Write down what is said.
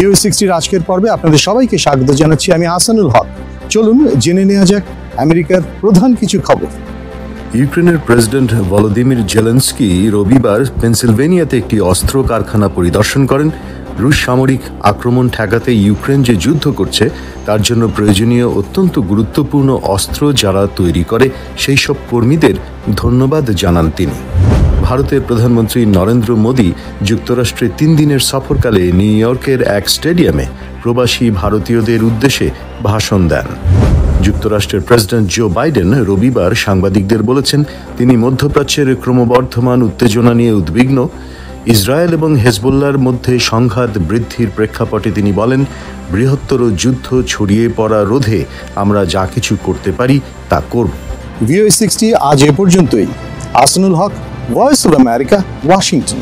VOA60 আজকের পর্বে আপনাদের সবাইকে স্বাগত জানাচ্ছি। আমি আহসানুল হক। চলুন জেনে নেওয়া যাক আমেরিকার প্রধান কিছু খবর। ইউক্রেনের প্রেসিডেন্ট ভলোদিমির জেলেনস্কি রবিবার পেনসিলভেনিয়াতে একটি অস্ত্র কারখানা পরিদর্শন করেন। রুশ সামরিক আক্রমণ ঠেকাতে ইউক্রেন যে যুদ্ধ করছে তার জন্য প্রয়োজনীয় অত্যন্ত গুরুত্বপূর্ণ অস্ত্র যারা তৈরি করে সেই সব কর্মীদের ধন্যবাদ জানান তিনি। ভারতের প্রধানমন্ত্রী নরেন্দ্র মোদী যুক্তরাষ্ট্রে 3 দিনের সফরকালে নিউ ইয়র্কের এক স্টেডিয়ামে প্রবাসী ভারতীয়দের উদ্দেশ্যে ভাষণ দেন। যুক্তরাষ্ট্রের প্রেসিডেন্ট জো বাইডেন রবিবার সাংবাদিকদের বলেছেন তিনি মধ্যপ্রাচ্যের ক্রমবর্ধমান উত্তেজনা নিয়ে উদ্বিগ্ন। ইসরায়েল এবং হেজবুল্লাহর মধ্যে সংঘাত বৃদ্ধির প্রেক্ষাপটে তিনি বলেন, বৃহত্তর যুদ্ধ ছড়িয়ে পড়া রোধে আমরা যা কিছু করতে পারি তা করব। VOA60 আজ এ পর্যন্তই। আহসানুল হক, ভয়েস অফ আমেরিকা, ওয়াশিংটন।